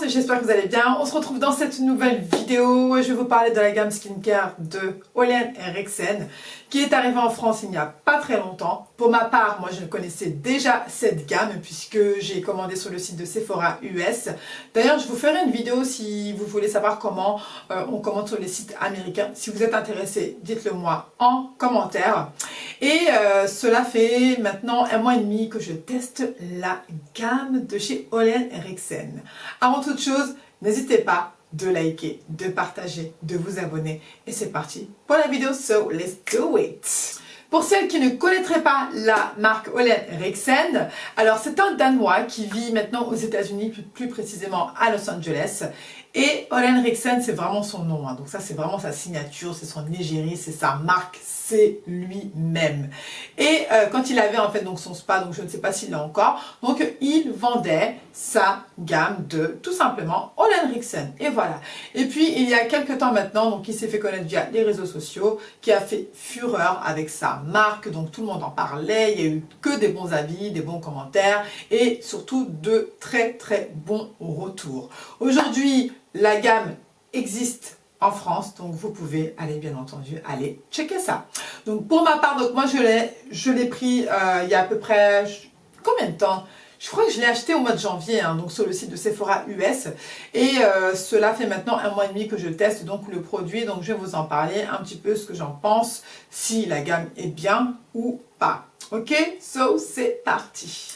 j'espère que vous allez bien. On se retrouve dans cette nouvelle vidéo. Je vais vous parler de la gamme skincare de Olen Henriksen qui est arrivée en France il n'y a pas très longtemps. Pour ma part, moi je connaissais déjà cette gamme puisque j'ai commandé sur le site de Sephora US. D'ailleurs, je vous ferai une vidéo si vous voulez savoir comment on commande sur les sites américains. Si vous êtes intéressé, dites-le moi en commentaire. Et cela fait maintenant 1 mois et demi que je teste la gamme de chez Olen Henriksen. Avant toute chose, n'hésitez pas de liker, de partager, de vous abonner. Et c'est parti pour la vidéo, so let's do it! Pour celles qui ne connaîtraient pas la marque Olen Henriksen, alors c'est un Danois qui vit maintenant aux États-Unis, plus précisément à Los Angeles. Et Olen Henriksen, c'est vraiment son nom, hein. Donc ça c'est vraiment sa signature, c'est son égérie, c'est sa marque, c'est lui-même. Et quand il avait en fait donc son spa, donc je ne sais pas s'il l'a encore, donc il vendait sa gamme de tout simplement Olen Henriksen. Et voilà. Et puis il y a quelques temps maintenant, donc il s'est fait connaître via les réseaux sociaux, qui a fait fureur avec sa marque, donc tout le monde en parlait, il y a eu que des bons avis, des bons commentaires et surtout de très très bons retours. Aujourd'hui, la gamme existe en France, donc vous pouvez aller bien entendu aller checker ça. Donc pour ma part, donc moi je l'ai pris il y a à peu près combien de temps? Je crois que je l'ai acheté au mois de janvier, hein, donc sur le site de Sephora US. Et cela fait maintenant 1 mois et demi que je teste donc le produit. Donc je vais vous en parler un petit peu ce que j'en pense, si la gamme est bien ou pas. Ok, so c'est parti.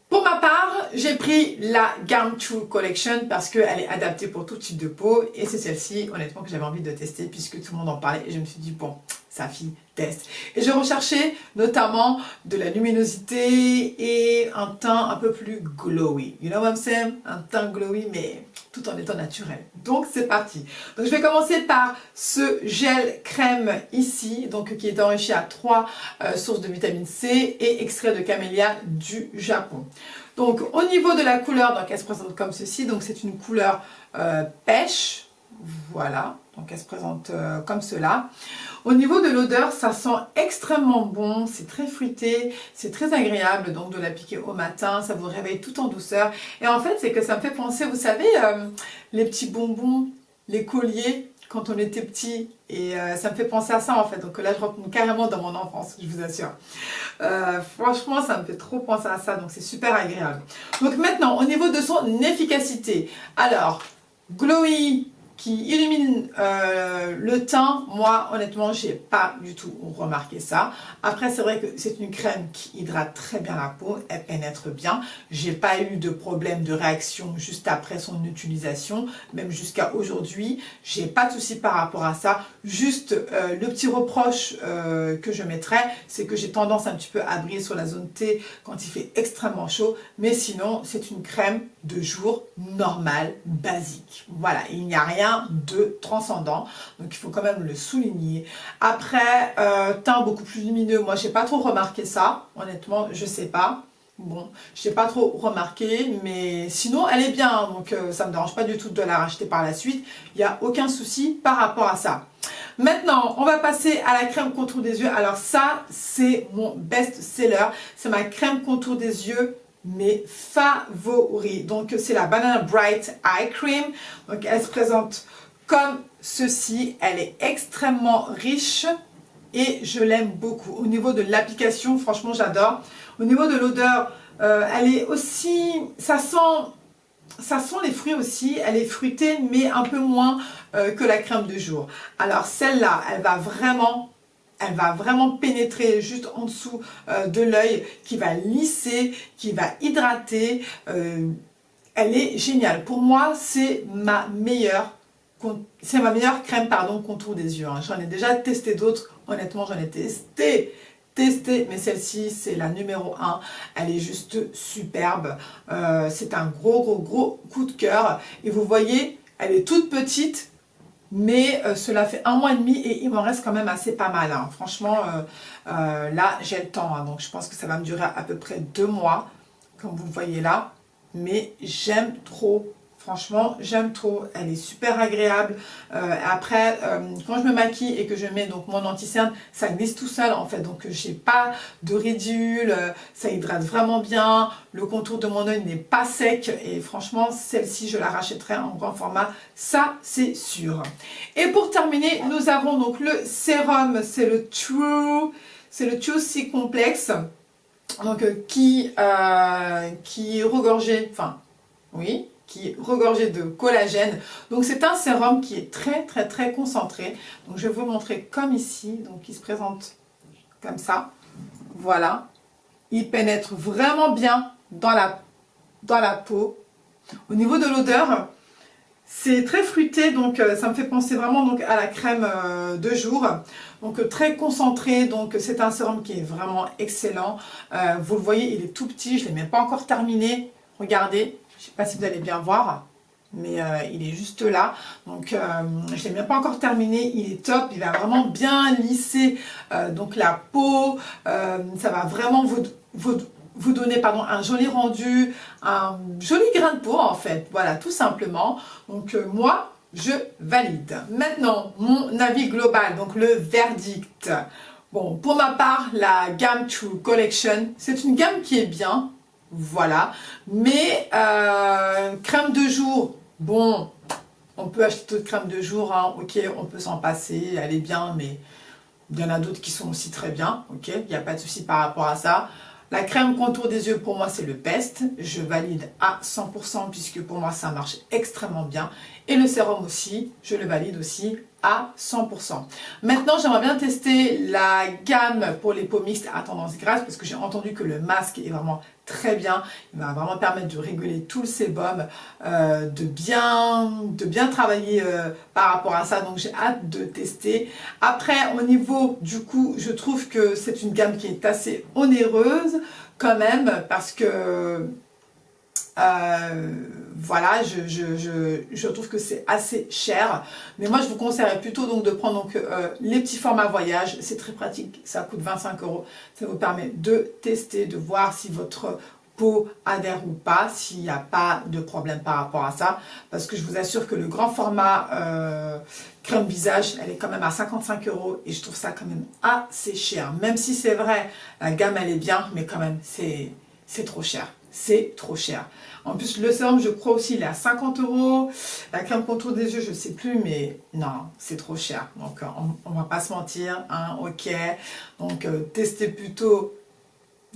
Pour ma part, j'ai pris la gamme True Collection parce qu'elle est adaptée pour tout type de peau. Et c'est celle-ci, honnêtement, que j'avais envie de tester puisque tout le monde en parlait. Et je me suis dit, bon, sa fille teste. Et je recherchais notamment de la luminosité et un teint un peu plus glowy. You know what I'm saying? Un teint glowy, mais tout en étant naturel. Donc c'est parti. Donc je vais commencer par ce gel crème ici, donc qui est enrichi à 3 sources de vitamine C et extrait de camélia du Japon. Donc au niveau de la couleur, donc elle se présente comme ceci. Donc c'est une couleur pêche. Voilà, donc elle se présente comme cela. Au niveau de l'odeur, ça sent extrêmement bon, c'est très fruité, c'est très agréable donc de l'appliquer au matin, ça vous réveille tout en douceur. Et en fait, c'est que ça me fait penser, vous savez, les petits bonbons, les colliers, quand on était petit, et ça me fait penser à ça en fait. Donc là, je retourne carrément dans mon enfance, je vous assure. Franchement, ça me fait trop penser à ça, donc c'est super agréable. Donc maintenant, au niveau de son efficacité, alors, glowy, qui illumine le teint, moi honnêtement j'ai pas du tout remarqué ça. Après c'est vrai que c'est une crème qui hydrate très bien la peau, elle pénètre bien. J'ai pas eu de problème de réaction juste après son utilisation, même jusqu'à aujourd'hui. J'ai pas de souci par rapport à ça. Juste le petit reproche que je mettrais, c'est que j'ai tendance un petit peu à briller sur la zone T quand il fait extrêmement chaud. Mais sinon c'est une crème de jour normale, basique. Voilà, il n'y a rien de transcendant, donc il faut quand même le souligner. Après, teint beaucoup plus lumineux, moi j'ai pas trop remarqué ça, honnêtement, je sais pas. Bon, je n'ai pas trop remarqué, mais sinon elle est bien, donc ça me dérange pas du tout de la racheter par la suite. Il n'y a aucun souci par rapport à ça. Maintenant, on va passer à la crème contour des yeux. Alors ça, c'est mon best-seller. C'est ma crème contour des yeux, mes favoris. Donc c'est la Banana Bright Eye Cream. Donc elle se présente comme ceci. Elle est extrêmement riche et je l'aime beaucoup. Au niveau de l'application, franchement j'adore. Au niveau de l'odeur, elle est aussi, ça sent les fruits aussi. Elle est fruitée mais un peu moins que la crème de jour. Alors celle-là, elle va vraiment pénétrer juste en dessous de l'œil, qui va lisser, qui va hydrater. Elle est géniale. Pour moi, c'est ma meilleure crème contour des yeux. Hein. J'en ai déjà testé d'autres. Honnêtement, j'en ai testé, mais celle-ci, c'est la numéro 1. Elle est juste superbe. C'est un gros coup de cœur. Et vous voyez, elle est toute petite. Mais cela fait 1 mois et demi et il m'en reste quand même assez pas mal. Hein. Franchement, là, j'ai le temps. Hein, donc, je pense que ça va me durer à peu près 2 mois, comme vous le voyez là. Mais j'aime trop. Franchement, j'aime trop. Elle est super agréable. Après, quand je me maquille et que je mets donc mon anti-cerne, ça glisse tout seul en fait. Donc, j'ai pas de ridule. Ça hydrate vraiment bien. Le contour de mon œil n'est pas sec. Et franchement, celle-ci, je la rachèterai en grand format. Ça, c'est sûr. Et pour terminer, nous avons donc le sérum. C'est le True C Complex. Donc, qui est regorgé, enfin, oui, qui est regorgé de collagène. Donc c'est un sérum qui est très concentré. Donc je vais vous montrer comme ici. Donc il se présente comme ça. Voilà. Il pénètre vraiment bien dans la peau. Au niveau de l'odeur, c'est très fruité. Donc ça me fait penser vraiment donc à la crème de jour. Donc très concentré. Donc c'est un sérum qui est vraiment excellent. Vous le voyez, il est tout petit. Je ne l'ai même pas encore terminé. Regardez. Je ne sais pas si vous allez bien voir, mais il est juste là. Donc, je ne l'ai même pas encore terminé. Il est top. Il va vraiment bien lisser donc la peau. Ça va vraiment vous donner pardon, un joli rendu, un joli grain de peau en fait. Voilà, tout simplement. Donc, moi, je valide. Maintenant, mon avis global, donc le verdict. Bon, pour ma part, la gamme True Collection, c'est une gamme qui est bien. Voilà, mais crème de jour, bon, on peut acheter d'autres crèmes de jour, hein, ok, on peut s'en passer, elle est bien, mais il y en a d'autres qui sont aussi très bien, ok, il n'y a pas de souci par rapport à ça. La crème contour des yeux, pour moi, c'est le best, je valide à 100% puisque pour moi, ça marche extrêmement bien. Et le sérum aussi, je le valide aussi à 100%. Maintenant, j'aimerais bien tester la gamme pour les peaux mixtes à tendance grasse parce que j'ai entendu que le masque est vraiment très bien. Il va vraiment permettre de réguler tout le sébum, de bien travailler par rapport à ça. Donc, j'ai hâte de tester. Après, au niveau du coût, je trouve que c'est une gamme qui est assez onéreuse quand même parce que voilà, je trouve que c'est assez cher, mais moi je vous conseillerais plutôt donc de prendre donc, les petits formats voyage, c'est très pratique, ça coûte 25 €, ça vous permet de tester, de voir si votre peau adhère ou pas, s'il n'y a pas de problème par rapport à ça, parce que je vous assure que le grand format crème visage, elle est quand même à 55 € et je trouve ça quand même assez cher, même si c'est vrai, la gamme elle est bien, mais quand même c'est trop cher. C'est trop cher. En plus, le sérum, je crois aussi, il est à 50 €. La crème contour des yeux, je ne sais plus, mais non, c'est trop cher. Donc, on ne va pas se mentir, hein, ok. Donc, testez plutôt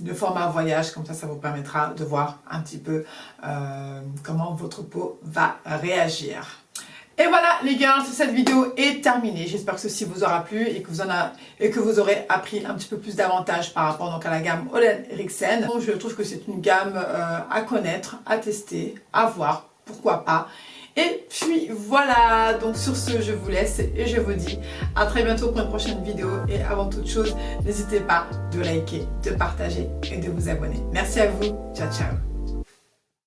le format voyage, comme ça vous permettra de voir un petit peu comment votre peau va réagir. Et voilà les girls, cette vidéo est terminée. J'espère que ceci vous aura plu et que vous aurez appris un petit peu plus davantage par rapport donc, à la gamme Olen Ericksen. Donc, je trouve que c'est une gamme à connaître, à tester, à voir, pourquoi pas. Et puis voilà, donc sur ce je vous laisse et je vous dis à très bientôt pour une prochaine vidéo. Et avant toute chose, n'hésitez pas de liker, de partager et de vous abonner. Merci à vous, ciao ciao.